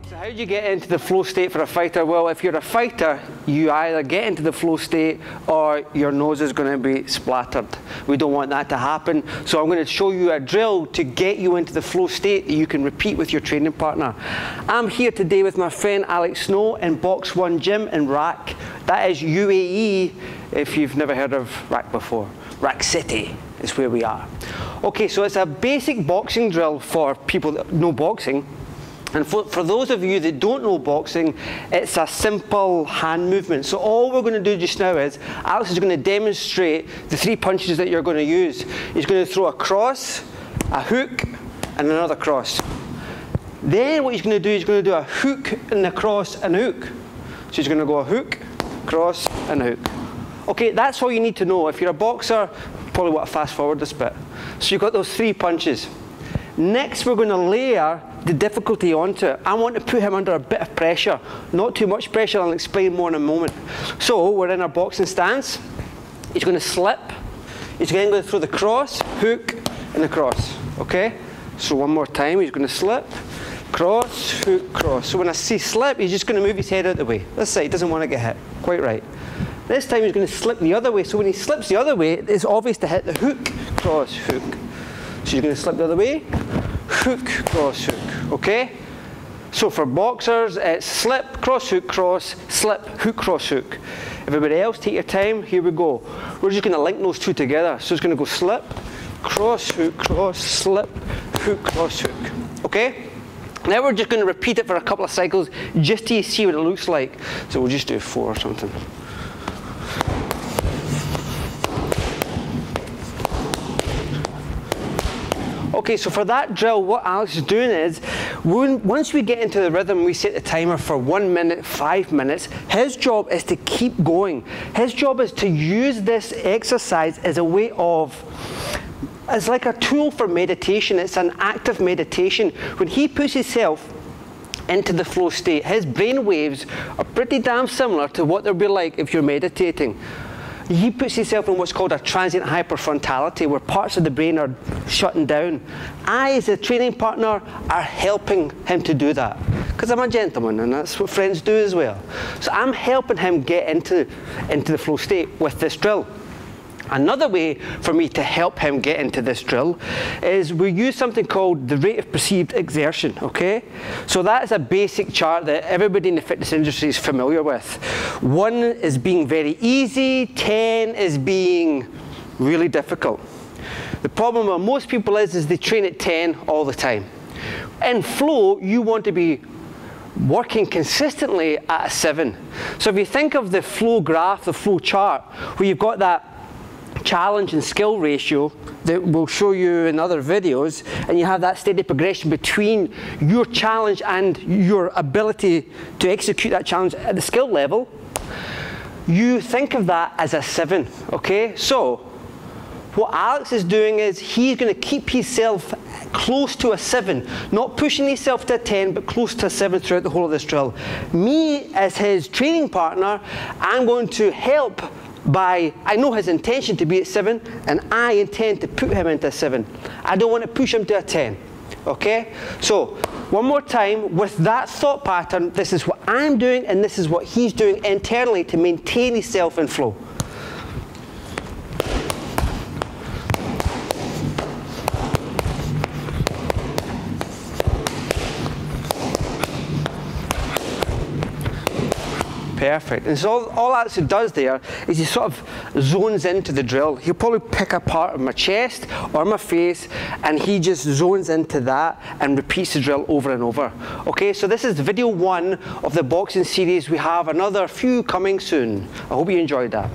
So how do you get into the flow state for a fighter? Well, if you're a fighter, you either get into the flow state or your nose is going to be splattered. We don't want that to happen. So I'm going to show you a drill to get you into the flow state that you can repeat with your training partner. I'm here today with my friend Alex Snow in Box 1 Gym in Rack. That is UAE, if you've never heard of Rack before. Rack City is where we are. Okay, so it's a basic boxing drill for people that know boxing. And for those of you that don't know boxing, it's a simple hand movement. So all we're going to do just now is, Alex is going to demonstrate the 3 punches that you're going to use. He's going to throw a cross, a hook, and another cross. Then what he's going to do, he's going to do a hook and a cross and a hook. So he's going to go a hook, cross, and a hook. Okay, that's all you need to know. If you're a boxer, you probably want to fast forward this bit. So you've got those 3 punches. Next, we're going to layer the difficulty onto it. I want to put him under a bit of pressure, not too much pressure. I'll explain more in a moment. So we're in our boxing stance. He's going to slip. He's then going to throw the cross, hook, and the cross. Okay? So one more time. He's going to slip, cross, hook, cross. So when I see slip, he's just going to move his head out the way. This side, he doesn't want to get hit. Quite right. This time he's going to slip the other way. So when he slips the other way, it's obvious to hit the hook, cross, hook. So you're going to slip the other way, hook, cross, hook. Okay? So for boxers, it's slip, cross, hook, cross, slip, hook, cross, hook. Everybody else, take your time. Here we go. We're just going to link those 2 together. So it's going to go slip, cross, hook, cross, slip, hook, cross, hook. Okay? Now we're just going to repeat it for a couple of cycles just till you see what it looks like. So we'll just do 4 or something. Okay, so for that drill, what Alex is doing is, once we get into the rhythm, we set the timer for 1 minute, 5 minutes. His job is to keep going. His job is to use this exercise as a way of, as like a tool for meditation. It's an active meditation. When he puts himself into the flow state, his brain waves are pretty damn similar to what they'll be like if you're meditating. He puts himself in what's called a transient hyperfrontality, where parts of the brain are shutting down. I, as a training partner, are helping him to do that. Because I'm a gentleman, and that's what friends do as well. So I'm helping him get into the flow state with this drill. Another way for me to help him get into this drill is we use something called the rate of perceived exertion, okay? So that is a basic chart that everybody in the fitness industry is familiar with. 1 is being very easy, 10 is being really difficult. The problem with most people is they train at 10 all the time. In flow, you want to be working consistently at a 7. So if you think of the flow graph, the flow chart, where you've got that challenge and skill ratio that we'll show you in other videos, and you have that steady progression between your challenge and your ability to execute that challenge at the skill level, you think of that as a 7, okay? So what Alex is doing is he's going to keep himself close to a 7, not pushing himself to a 10, but close to a 7 throughout the whole of this drill. Me, as his training partner, I'm going to help by, I know his intention to be at 7, and I intend to put him into a 7. I don't want to push him to a 10, okay? So, one more time, with that thought pattern, this is what I'm doing, and this is what he's doing internally to maintain himself in flow. Perfect. And so all Alex does there is he sort of zones into the drill. He'll probably pick a part of my chest or my face, and he just zones into that and repeats the drill over and over. Okay, so this is video 1 of the boxing series. We have another few coming soon. I hope you enjoyed that.